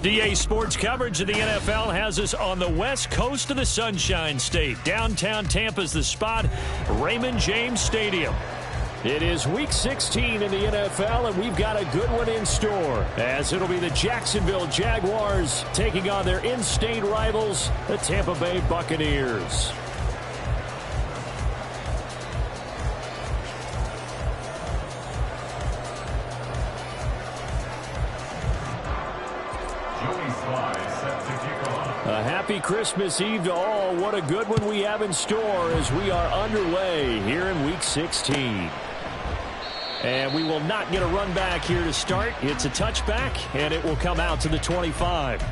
DA Sports coverage of the NFL has us on the west coast of the Sunshine State. Downtown Tampa's the spot, Raymond James Stadium. It is Week 16 in the NFL, and we've got a good one in store, as it'll be the Jacksonville Jaguars taking on their in-state rivals, the Tampa Bay Buccaneers. A happy Christmas Eve to all. What a good one we have in store as we are underway here in Week 16. And we will not get a run back here to start. It's a touchback, and it will come out to the 25.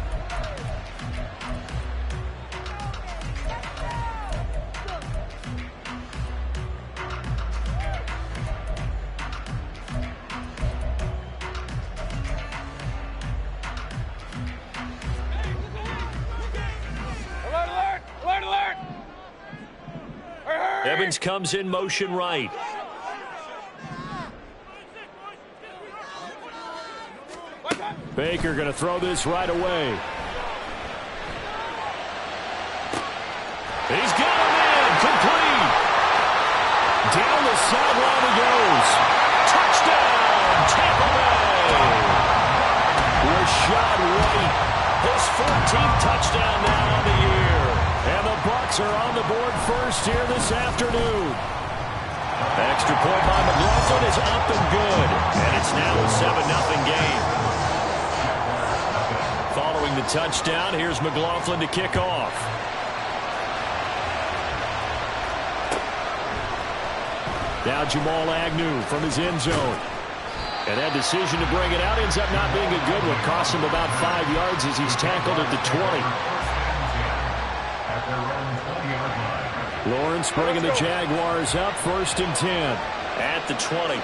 Evans comes in motion right. Baker going to throw this right away. He's got him in. Complete. Down the sideline he goes. Touchdown, Tampa Bay. Rashad White, his 14th touchdown now on the year. And the Bucs are on the board first here this afternoon. Extra point by McLaughlin is up and good. And it's now a 7-0 game. Following the touchdown, here's McLaughlin to kick off. Now Jamal Agnew from his end zone. And that decision to bring it out ends up not being a good one. Costs him about 5 yards as he's tackled at the 20. Lawrence bringing the Jaguars up, 1st and 10 at the 20.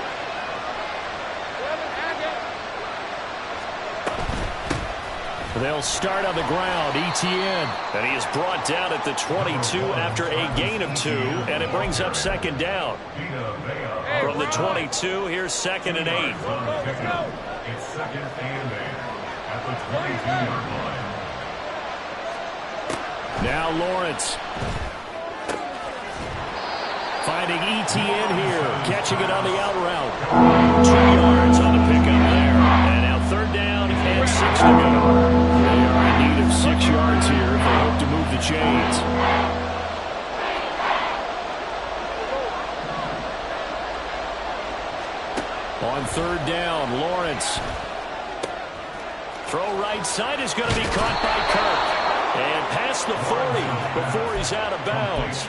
They'll start on the ground. Etienne. And he is brought down at the 22 after a gain of 2, and it brings up 2nd down. From the 22, here's 2nd and 8. It's 2nd and 8 at the 22-yard line. Now Lawrence. Finding Etienne here. Catching it on the out route. 2 yards on the pickup there. And now 3rd down and 6 to go. They are in need of 6 yards here if they hope to move the chains. On 3rd down, Lawrence. Throw right side is going to be caught by Kirk. And past the 40 before he's out of bounds.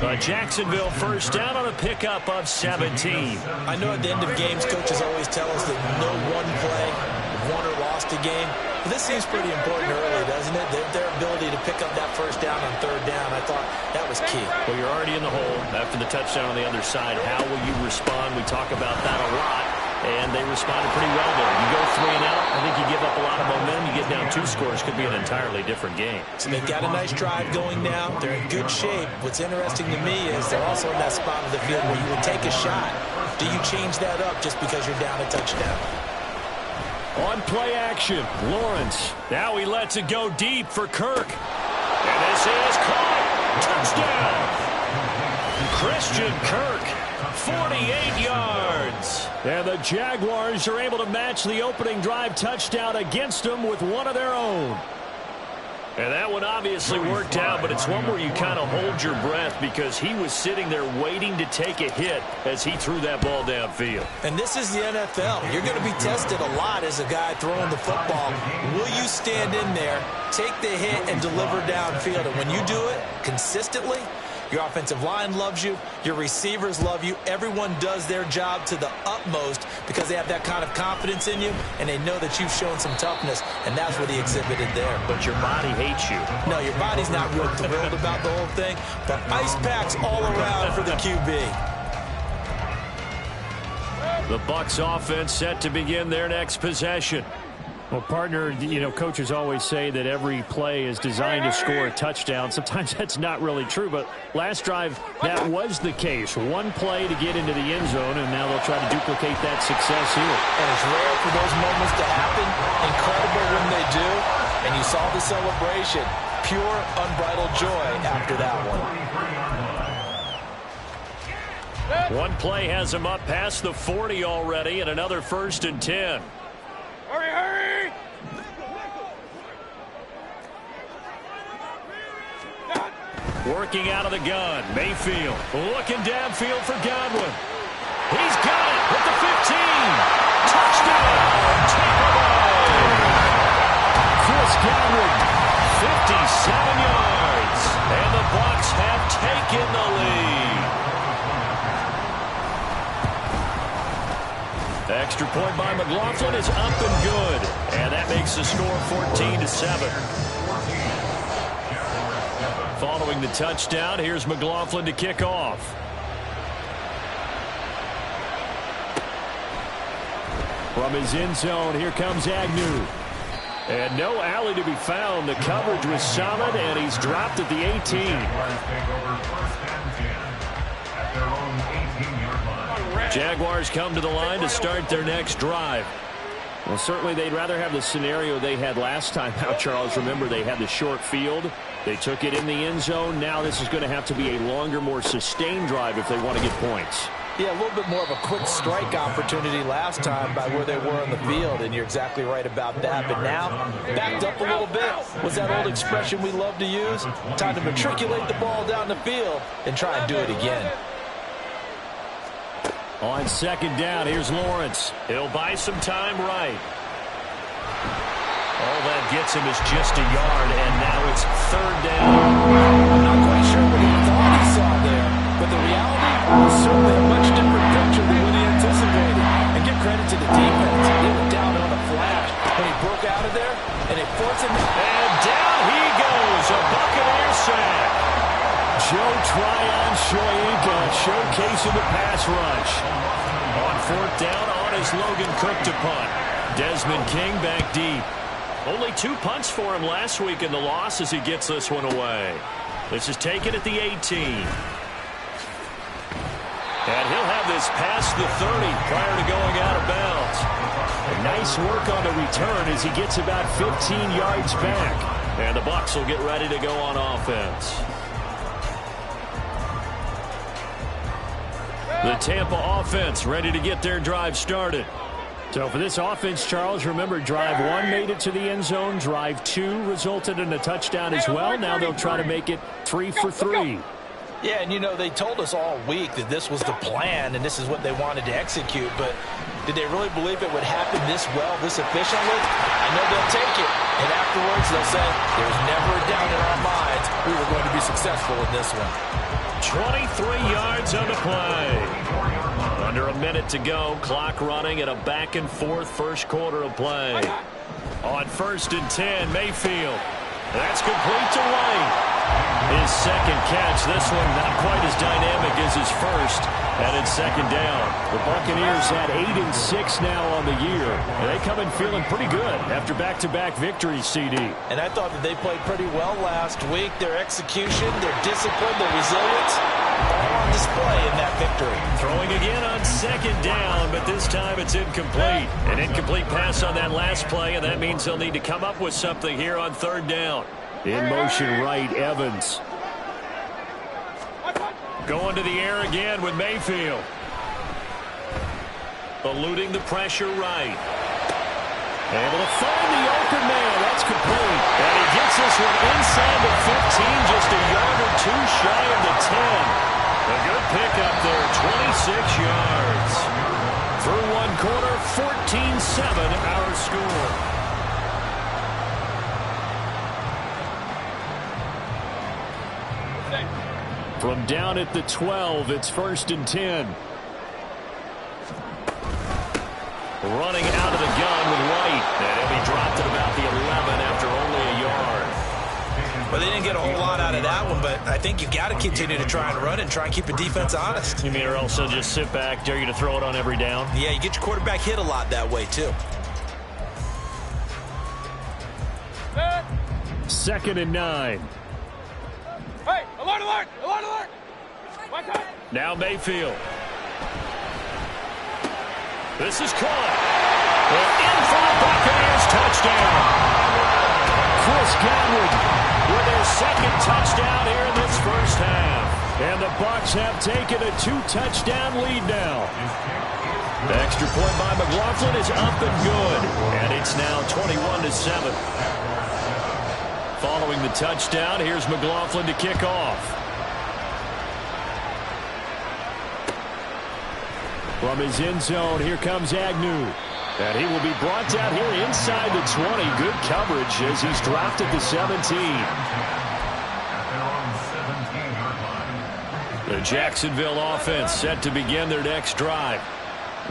A Jacksonville 1st down on a pickup of 17. I know at the end of games, coaches always tell us that no one play won or lost a game. But this seems pretty important early, doesn't it? Their ability to pick up that 1st down on 3rd down, I thought that was key. Well, you're already in the hole after the touchdown on the other side. How will you respond? We talk about that a lot. And they responded pretty well there. You go 3 and out, I think you give up a lot of momentum. You get down 2 scores, could be an entirely different game. So they've got a nice drive going now. They're in good shape. What's interesting to me is they're also in that spot of the field where you would take a shot. Do you change that up just because you're down a touchdown? On play action, Lawrence. Now he lets it go deep for Kirk. And this is caught. Touchdown. Christian Kirk. 48 yards. And the Jaguars are able to match the opening drive touchdown against them with one of their own. And that one obviously worked out, but it's one where you kind of hold your breath because he was sitting there waiting to take a hit as he threw that ball downfield. And this is the NFL. You're going to be tested a lot as a guy throwing the football. Will you stand in there, take the hit, and deliver downfield? And when you do it consistently, your offensive line loves you. Your receivers love you. Everyone does their job to the utmost because they have that kind of confidence in you, and they know that you've shown some toughness, and that's what he exhibited there. But your body hates you. No, your body's not real thrilled about the whole thing, but ice packs all around for the QB. The Bucs offense set to begin their next possession. Well, partner, you know, coaches always say that every play is designed to score a touchdown. Sometimes that's not really true, but last drive, that was the case. One play to get into the end zone, and now they'll try to duplicate that success here. And it's rare for those moments to happen. Incredible when they do. And you saw the celebration. Pure, unbridled joy after that one. One play has him up past the 40 already, and another 1st and 10. Hurry, hurry! Working out of the gun, Mayfield looking downfield for Godwin. He's got it at the 15. Touchdown, Tampa Bay. Chris Godwin, 57 yards, and the Bucs have taken the lead. Extra point by McLaughlin is up and good, and that makes the score 14-7. Following the touchdown, here's McLaughlin to kick off. From his end zone, here comes Agnew. And no alley to be found. The coverage was solid, and he's dropped at the 18. Jaguars come to the line to start their next drive. Well, certainly they'd rather have the scenario they had last time out, Charles. Remember, they had the short field. They took it in the end zone. Now this is going to have to be a longer, more sustained drive if they want to get points. Yeah, a little bit more of a quick strike opportunity last time by where they were on the field, and you're exactly right about that. But now, backed up a little bit, was that old expression we love to use? Time to matriculate the ball down the field and try and do it again. On second down, here's Lawrence. He'll buy some time right. All that gets him is just a yard, and now it's 3rd down. I'm not quite sure what he thought he saw there, but the reality was certainly a much different picture than what he anticipated. And give credit to the defense. They were down on a flash when he broke out of there, and it forced him. And down he goes, a Buccaneer sack. Joe Tryon-Shoyinka showcasing the pass rush. On 4th down, on is Logan Cook to punt. Desmond King back deep. Only 2 punts for him last week in the loss as he gets this one away. This is taken at the 18. And he'll have this past the 30 prior to going out of bounds. Nice work on the return as he gets about 15 yards back. And the Bucs will get ready to go on offense. The Tampa offense ready to get their drive started. So for this offense, Charles, remember drive 1 made it to the end zone. Drive 2 resulted in a touchdown as well. Now they'll try to make it 3 for 3. Yeah, and you know, they told us all week that this was the plan and this is what they wanted to execute, but did they really believe it would happen this well, this efficiently? I know they'll take it, and afterwards they'll say, there's never a doubt in our minds we were going to be successful in this one. 23 yards on the play. Under a minute to go, clock running at a back-and-forth first quarter of play. On 1st and 10, Mayfield. That's complete to White. His second catch, this one not quite as dynamic as his first. And it's 2nd down. The Buccaneers had 8-6 now on the year. And they come in feeling pretty good after back-to-back victories, CD. And I thought that they played pretty well last week. Their execution, their discipline, their resilience, all on display in that victory. Throwing again on 2nd down, but this time it's incomplete. An incomplete pass on that last play, and that means they'll need to come up with something here on 3rd down. In motion right, Evans. Going to the air again with Mayfield. Eluding the pressure right. Able to find the open man. That's complete. And he gets this one inside the 15, just a yard or 2 shy of the 10. A good pickup there, 26 yards. Through 1 quarter, 14-7 our score. From down at the 12, it's 1st and 10. Running out of the gun with White. And he'll be dropped at about the 11 after only a yard. Well, they didn't get a whole lot out of that one, but I think you got to continue to try and run and try and keep your defense honest. You mean, or else they'll just sit back, dare you to throw it on every down? Yeah, you get your quarterback hit a lot that way, too. 2nd and 9. Hey, alert, alert, alert, alert. My time. Now Mayfield. This is caught. And in for the Buccaneers touchdown. Chris Godwin with their 2nd touchdown here in this first half. And the Bucs have taken a 2-touchdown lead now. The extra point by McLaughlin is up and good. And it's now 21-7. Following the touchdown, here's McLaughlin to kick off. From his end zone, here comes Agnew. And he will be brought down here inside the 20. Good coverage as he's dropped at the 17. The Jacksonville offense set to begin their next drive.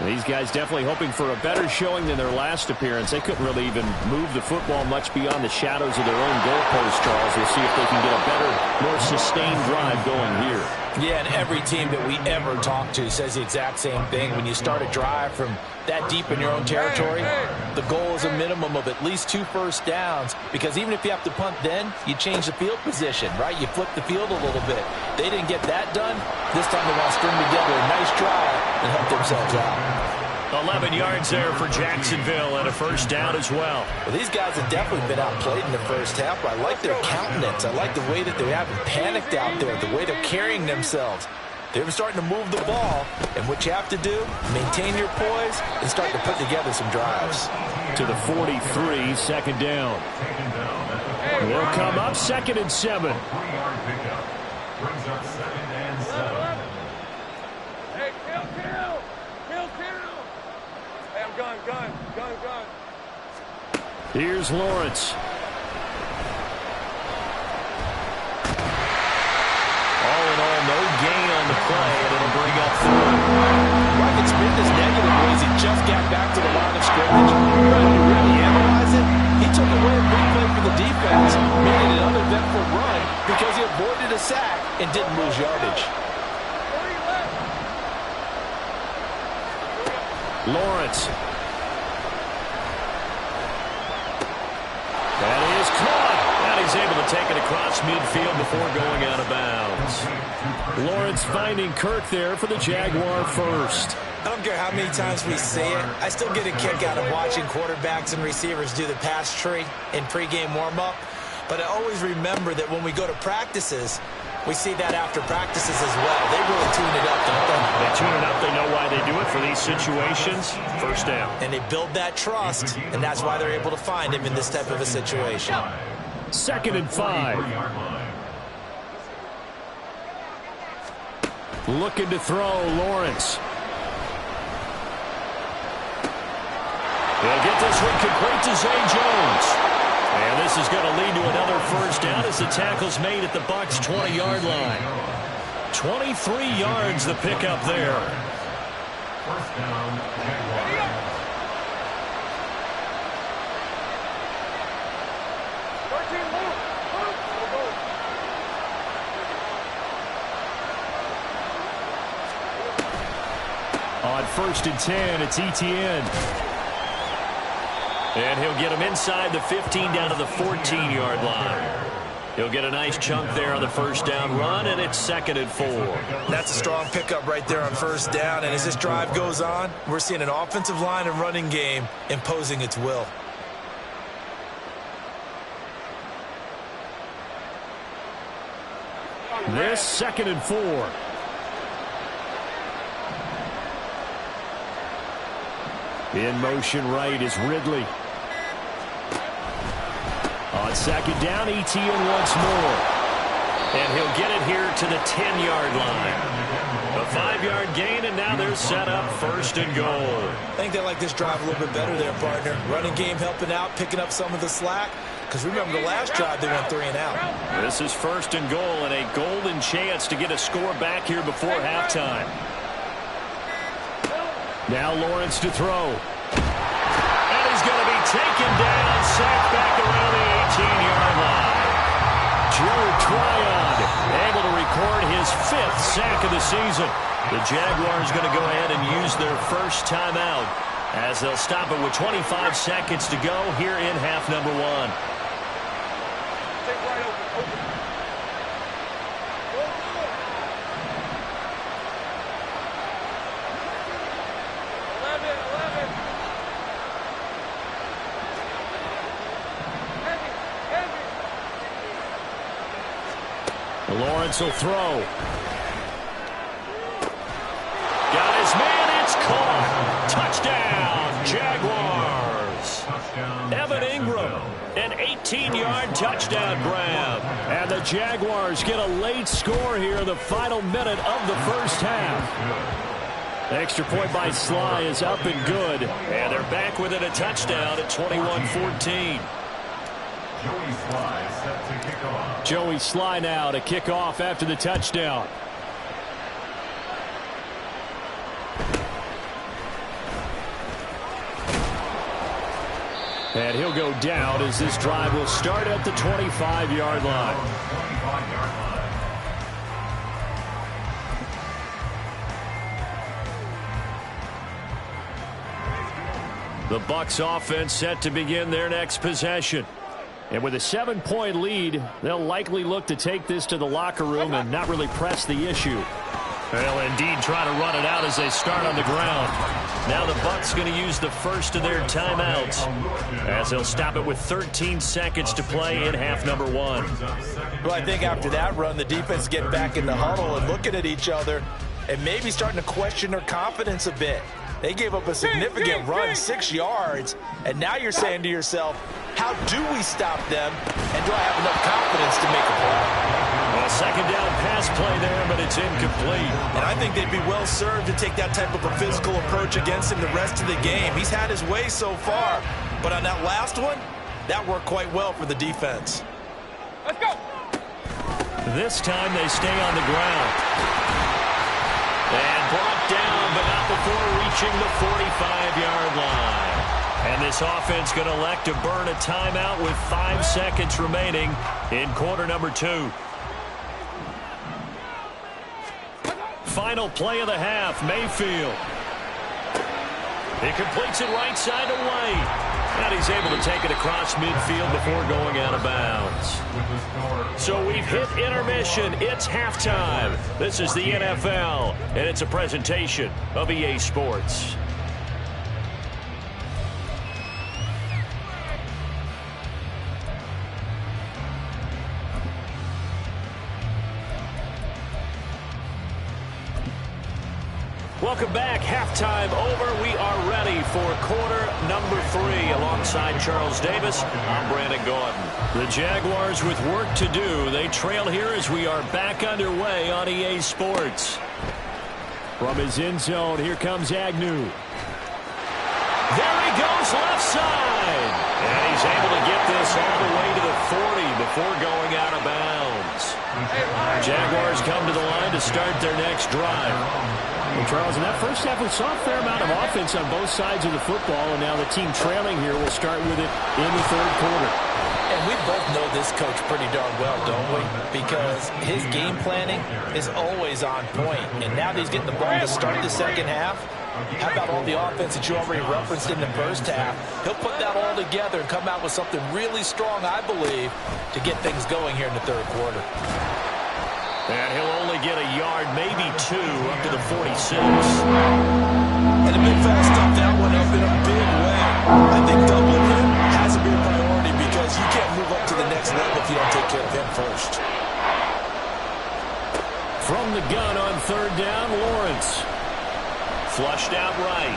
These guys definitely hoping for a better showing than their last appearance. They couldn't really even move the football much beyond the shadows of their own goalpost, Charles. We'll see if they can get a better, more sustained drive going here. Yeah, and every team that we ever talk to says the exact same thing. When you start a drive from that deep in your own territory, the goal is a minimum of at least 2 first downs, because even if you have to punt then, you change the field position, right? You flip the field a little bit. They didn't get that done. This time they want to string together a nice drive and help themselves out. 11 yards there for Jacksonville and a first down as well. Well, these guys have definitely been outplayed in the first half, but I like their countenance. I like the way that they haven't panicked out there, the way they're carrying themselves. They're starting to move the ball, and what you have to do, maintain your poise and start to put together some drives. To the 43, 2nd down. They'll come up 2nd and 7. 3-yard pickup. Brings up 2nd and 7. Hey, kill. Hey, I'm gun. Here's Lawrence. All in all, no gain on the play, and it'll bring up 3rd. Right, it's been this negative ways he just got back to the line of scrimmage. But if you really analyze it, he took away a big play for the defense, made it an uneventful run because he avoided a sack and didn't lose yardage. Lawrence. That is caught. And he's able to take it across midfield before going out of bounds. Lawrence finding Kirk there for the Jaguar first. I don't care how many times we say it, I still get a kick out of watching quarterbacks and receivers do the pass tree in pregame warm-up. But I always remember that when we go to practices, we see that after practices as well. They really tune it up, don't they? They tune it up. They know why they do it for these situations. First down. And they build that trust, and that's why they're able to find him in this type of a situation. 2nd and 5. Looking to throw, Lawrence. They'll get this one complete to Zay Jones. And this is going to lead to another first down as the tackle's made at the Bucs' 20-yard line. 23 yards the pickup there. First down, Jaguars. On 1st and 10, it's Etienne. And he'll get him inside the 15 down to the 14-yard line. He'll get a nice chunk there on the first down run, and it's 2nd and 4. That's a strong pickup right there on first down, and as this drive goes on, we're seeing an offensive line and running game imposing its will. This 2nd and 4. In motion right is Ridley. On 2nd down, Etienne once more. And he'll get it here to the 10-yard line. A 5-yard gain, and now they're set up 1st and goal. I think they like this drive a little bit better there, partner. Running game helping out, picking up some of the slack. Because remember, the last drive, they went 3 and out. This is 1st and goal, and a golden chance to get a score back here before halftime. Now Lawrence to throw. And he's going to be taken down, sacked back around the 18-yard line. Joe Tryon able to record his 5th sack of the season. The Jaguars going to go ahead and use their first timeout as they'll stop it with 25 seconds to go here in half number 1. right open. 11. Heavy. Lawrence will throw. Got his man. It's caught. Touchdown, Jaguars. Evan Ingram, an 18-yard touchdown grab. And the Jaguars get a late score here in the final minute of the first half. The extra point by Sly is up and good. And they're back within a touchdown at 21-14. Joey Sly now to kick off after the touchdown. And he'll go down as this drive will start at the 25-yard line. The Bucs offense set to begin their next possession. And with a 7-point lead, they'll likely look to take this to the locker room and not really press the issue. They'll indeed try to run it out as they start on the ground. Now the Bucs going to use the first of their timeouts as they'll stop it with 13 seconds to play in half number 1. Well, I think after that run, the defense get back in the huddle and looking at each other and maybe starting to question their confidence a bit. They gave up a significant run, 6 yards, and now you're saying to yourself, how do we stop them, and do I have enough confidence to make a play? Well, second down pass play there, but it's incomplete. And I think they'd be well served to take that type of a physical approach against him the rest of the game. He's had his way so far, but on that last one, that worked quite well for the defense. Let's go. This time they stay on the ground. And brought down, but not before reaching the 45-yard line. And this offense going to elect to burn a timeout with 5 seconds remaining in quarter number 2. Final play of the half, Mayfield. He completes it right side to White. And he's able to take it across midfield before going out of bounds. So we've hit intermission. It's halftime. This is the NFL, and it's a presentation of EA Sports. Welcome back. Halftime over. We are ready for quarter number 3. Alongside Charles Davis, I'm Brandon Gaudin. The Jaguars with work to do. They trail here as we are back underway on EA Sports. From his end zone, here comes Agnew. There he goes, left side. And he's able to get this all the way to the 40 before going out of bounds. Jaguars come to the line to start their next drive. Well, Charles, in that first half, we saw a fair amount of offense on both sides of the football, and now the team trailing here will start with it in the third quarter. And we both know this coach pretty darn well, don't we? Because his game planning is always on point. And now that he's getting the ball to start the second half, how about all the offense that you already referenced in the first half? He'll put that all together and come out with something really strong, I believe, to get things going here in the third quarter. And he'll only get a yard, maybe 2, up to the 46. And the big fella stuffed that one up in a big way. I think doubling him has to be a priority because you can't move up to the next level if you don't take care of him first. From the gun on third down, Lawrence. Flushed out right.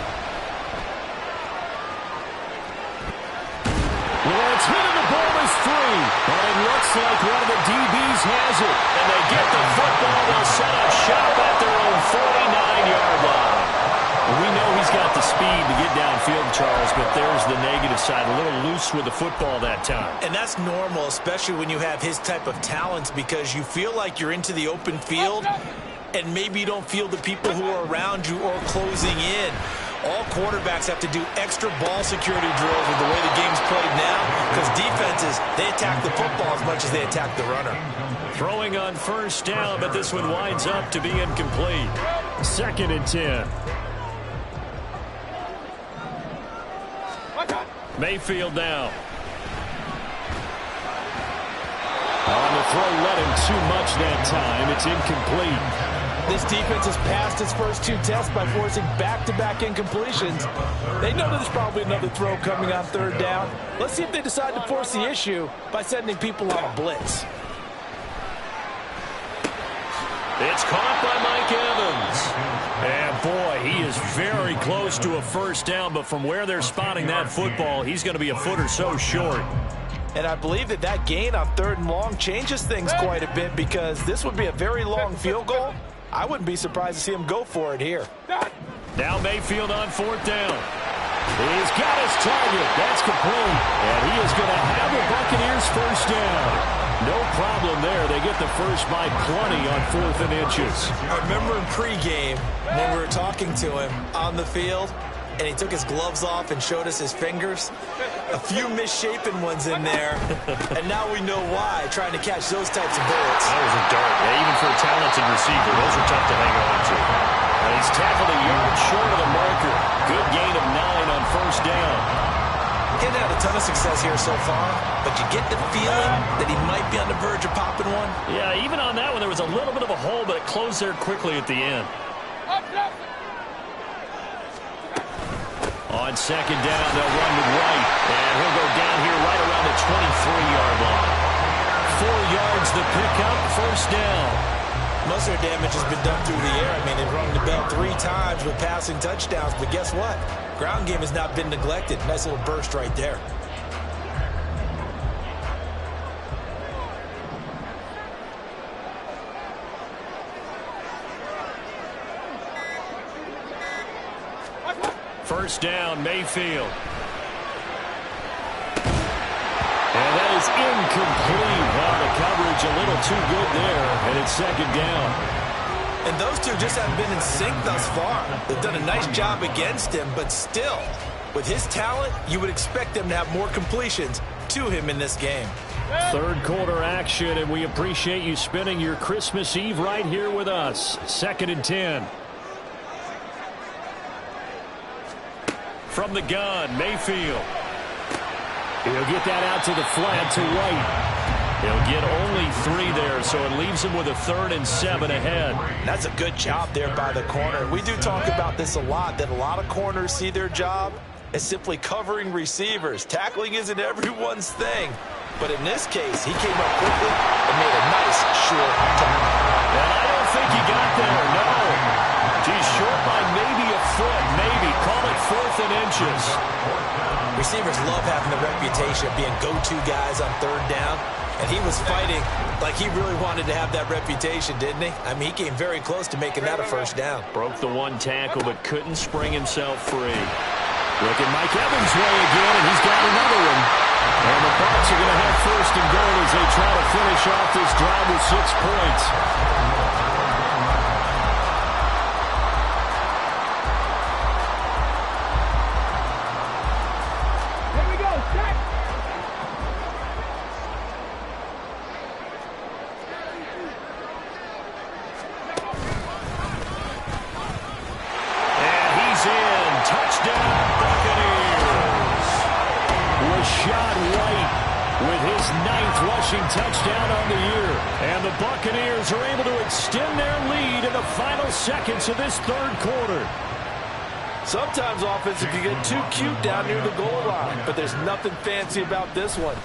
Lawrence hitting the ball is free. But it looks like one of the DBs has it. And they get the football. They'll set up shop at their own 49-yard line. We know he's got the speed to get downfield, Charles, but there's the negative side. A little loose with the football that time. And that's normal, especially when you have his type of talents, because you feel like you're into the open field and maybe you don't feel the people who are around you or closing in. All quarterbacks have to do extra ball security drills with the way the game's played now because defenses, they attack the football as much as they attack the runner. Throwing on first down, but this one winds up to be incomplete. 2nd and 10. Mayfield now. On the throw, led him too much that time. It's incomplete. This defense has passed its first 2 tests by forcing back-to-back incompletions. They know there's probably another throw coming on 3rd down. Let's see if they decide to force the issue by sending people on a blitz. It's caught by Mike Evans. And boy, he is very close to a first down, but from where they're spotting that football, he's going to be a foot or so short. And I believe that gain on 3rd and long changes things quite a bit, because this would be a very long field goal. I wouldn't be surprised to see him go for it here. Now Mayfield on 4th down. He's got his target. That's complete. And he is going to have the Buccaneers first down. No problem there. They get the first by plenty on 4th and inches. I remember in pregame when we were talking to him on the field, and he took his gloves off and showed us his fingers. A few misshapen ones in there, and now we know why, trying to catch those types of bullets. That was a dart. Yeah, even for a talented receiver, those are tough to hang on to. And he's tackled a yard short of the marker. Good gain of 9 on first down. He hasn't had a ton of success here so far, but you get the feeling that he might be on the verge of popping one. Yeah, even on that one, there was a little bit of a hole, but it closed there quickly at the end. On 2nd down, they'll run with White, and he'll go down here right around the 23-yard line. 4 yards the pickup, first down. Most of their damage has been done through the air. I mean, they've rung the bell 3 times with passing touchdowns, but guess what? Ground game has not been neglected. Nice little burst right there. First down, Mayfield. And that is incomplete. Wow, the coverage a little too good there, and it's 2nd down. And those two just haven't been in sync thus far. They've done a nice job against him, but still, with his talent, you would expect them to have more completions to him in this game. 3rd quarter action, and we appreciate you spending your Christmas Eve right here with us. 2nd and 10. From the gun, Mayfield. He'll get that out to the flat to White. He'll get only 3 there, so it leaves him with a 3rd and 7 ahead. That's a good job there by the corner. We do talk about this a lot, that a lot of corners see their job as simply covering receivers. Tackling isn't everyone's thing. But in this case, he came up quickly and made a nice short turn. And I don't think he got there, no. He's short by maybe a foot, maybe. Call it 4th and inches. Receivers love having the reputation of being go-to guys on 3rd down. And he was fighting like he really wanted to have that reputation, didn't he? I mean, he came very close to making that a first down. Broke the 1 tackle, but couldn't spring himself free. Look at Mike Evans' way again, and he's got another one. And the Bucs are going to have 1st and goal as they try to finish off this drive with 6 points. Touchdown on the year. And the Buccaneers are able to extend their lead in the final seconds of this 3rd quarter. Sometimes offenses can get too cute down near the goal line, but there's nothing fancy about this one.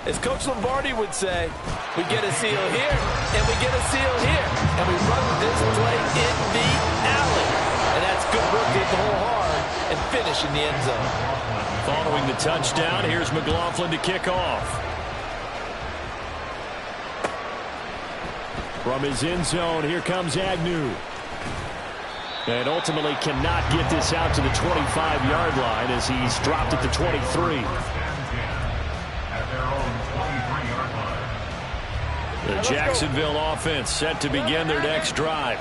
As Coach Lombardi would say, we get a seal here, and we get a seal here, and we run this play in the alley. And that's good work to hit the hole hard and finish in the end zone. Following the touchdown, here's McLaughlin to kick off. From his end zone, here comes Agnew. And ultimately cannot get this out to the 25-yard line as he's dropped at the 23. The Jacksonville offense set to begin their next drive.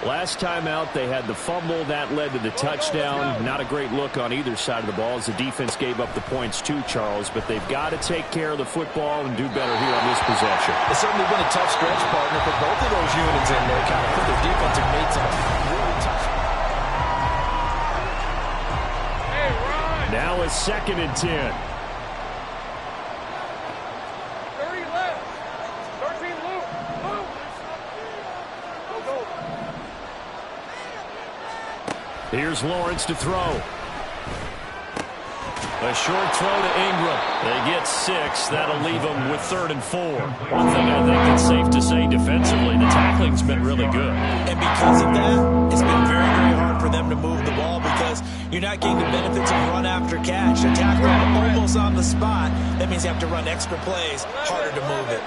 Last time out, they had the fumble. That led to the touchdown. Not a great look on either side of the ball as the defense gave up the points too, Charles. But they've got to take care of the football and do better here on this possession. It's certainly been a tough stretch, partner, for both of those units in there. Kind of put their defensive mates on really tough. Now a 2nd and 10. 30 left. Here's Lawrence to throw. A short throw to Ingram. They get 6. That'll leave them with 3rd and 4. One thing I think that's safe to say defensively, the tackling's been really good. And because of that, it's been very, very hard for them to move the ball because you're not getting the benefits of run after catch. They're tackling almost on the spot. That means you have to run extra plays, harder to move it.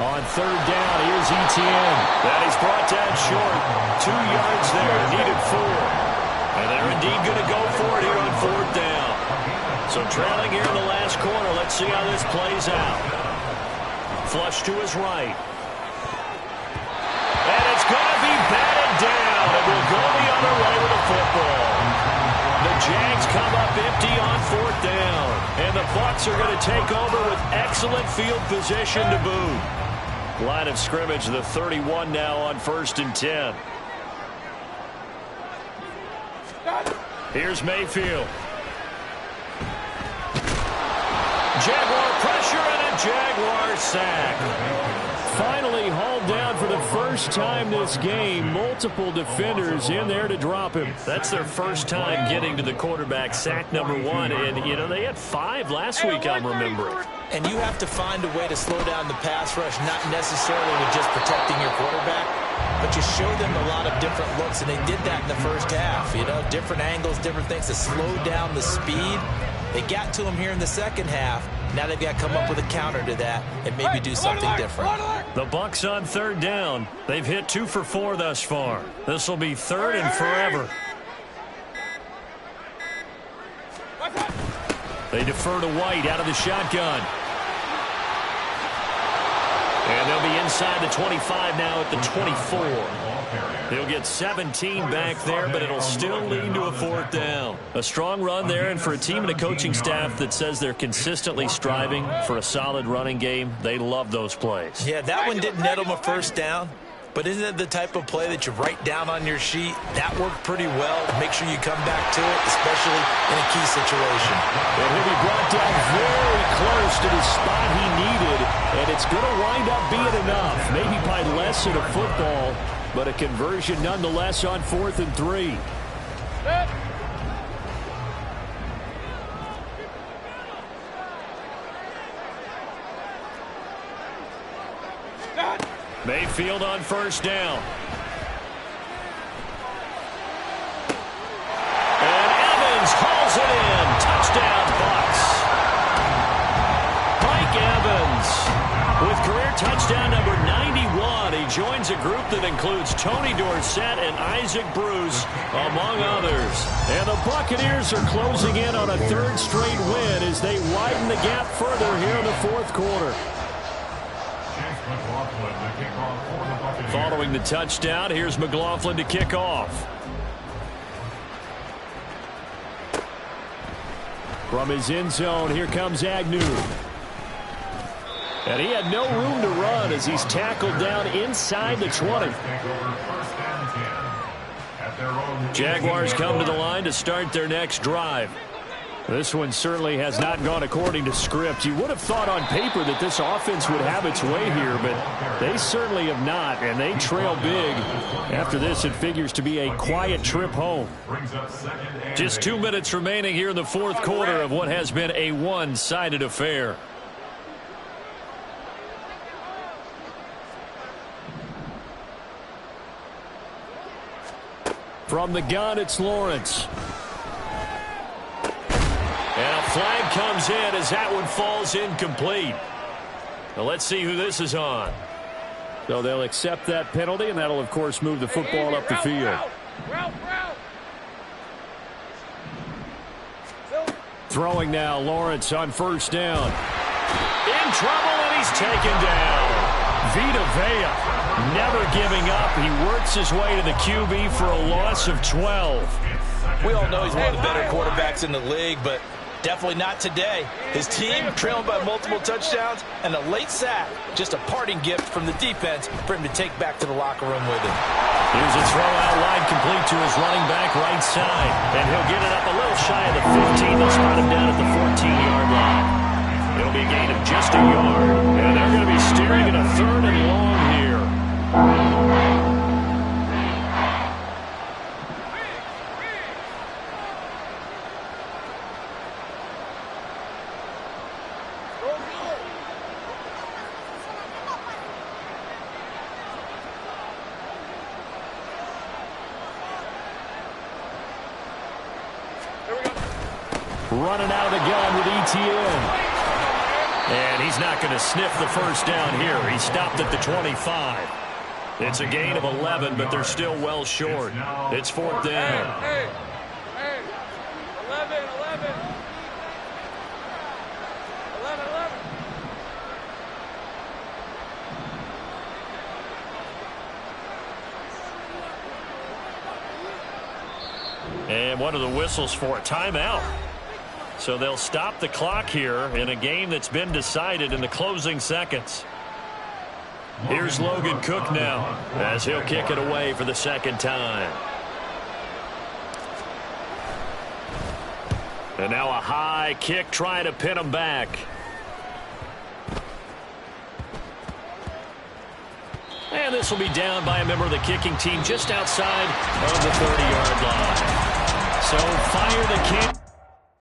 On 3rd down, here's Etienne. That is brought down short. 2 yards there, needed 4. And they're indeed going to go for it here on 4th down. So trailing here in the last quarter. Let's see how this plays out. Flush to his right. And it's going to be batted down. And we'll go the other way with the football. The Jags come up empty on 4th down. And the Bucs are going to take over with excellent field position to boot. Line of scrimmage, the 31 now on 1st and 10. Here's Mayfield. Jaguar pressure and a Jaguar sack. Finally hauled down for the first time this game. Multiple defenders in there to drop him. That's their first time getting to the quarterback, sack number 1. And, you know, they had 5 last week, I'm remembering. And you have to find a way to slow down the pass rush, not necessarily with just protecting your quarterback, but you show them a lot of different looks, and they did that in the first half. You know, different angles, different things to slow down the speed. They got to him here in the second half. Now they've got to come up with a counter to that and maybe do something different. The Bucs on 3rd down. They've hit 2 for 4 thus far. This will be 3rd and forever. They defer to White out of the shotgun. And they'll be inside the 25 now at the 24. They'll get 17 back there, but it'll still lead to a 4th down. A strong run there, and for a team and a coaching staff that says they're consistently striving for a solid running game, they love those plays. Yeah, that one didn't net them a 1st down, but isn't it the type of play that you write down on your sheet? That worked pretty well. Make sure you come back to it, especially in a key situation. And he'll be brought down very close to the spot he needed, and it's going to wind up being enough. Maybe by less than a football, but a conversion nonetheless on 4th and 3. Mayfield on 1st down. And Evans hauls it in. Touchdown, Bucs. Mike Evans with career touchdown number 91. He joins a group that includes Tony Dorsett and Isaac Bruce, among others. And the Buccaneers are closing in on a 3rd straight win as they widen the gap further here in the 4th quarter. Following the touchdown, here's McLaughlin to kick off. From his end zone, here comes Agnew. And he had no room to run as he's tackled down inside the 20. Jaguars come to the line to start their next drive. This one certainly has not gone according to script. You would have thought on paper that this offense would have its way here, but they certainly have not, and they trail big. After this, it figures to be a quiet trip home. Just 2 minutes remaining here in the 4th quarter of what has been a one-sided affair. From the gun, it's Lawrence. And a flag comes in as that one falls incomplete. Now let's see who this is on. So they'll accept that penalty, and that'll, of course, move the football up the field. Throwing now, Lawrence on 1st down. In trouble, and he's taken down. Vita Vea never giving up. He works his way to the QB for a loss of 12. We all know he's one of the better quarterbacks in the league, but definitely not today. His team trailing by multiple touchdowns and a late sack. Just a parting gift from the defense for him to take back to the locker room with him. Here's a throw out wide complete to his running back right side. And he'll get it up a little shy of the 15. They'll spot him down at the 14-yard line. It'll That'll be a gain of just a yard. And they're going to be steering in a 3rd and long here. Running out of the gun with ETN. And he's not going to sniff the first down here. He stopped at the 25. It's a gain of 11, but they're still well short. It's 4th down. Hey, 11. 11. And one of the whistles for a timeout. So they'll stop the clock here in a game that's been decided in the closing seconds. Here's Logan Cook now as he'll kick it away for the 2nd time. And now a high kick trying to pin him back. And this will be down by a member of the kicking team just outside of the 30-yard line. So fire the kick.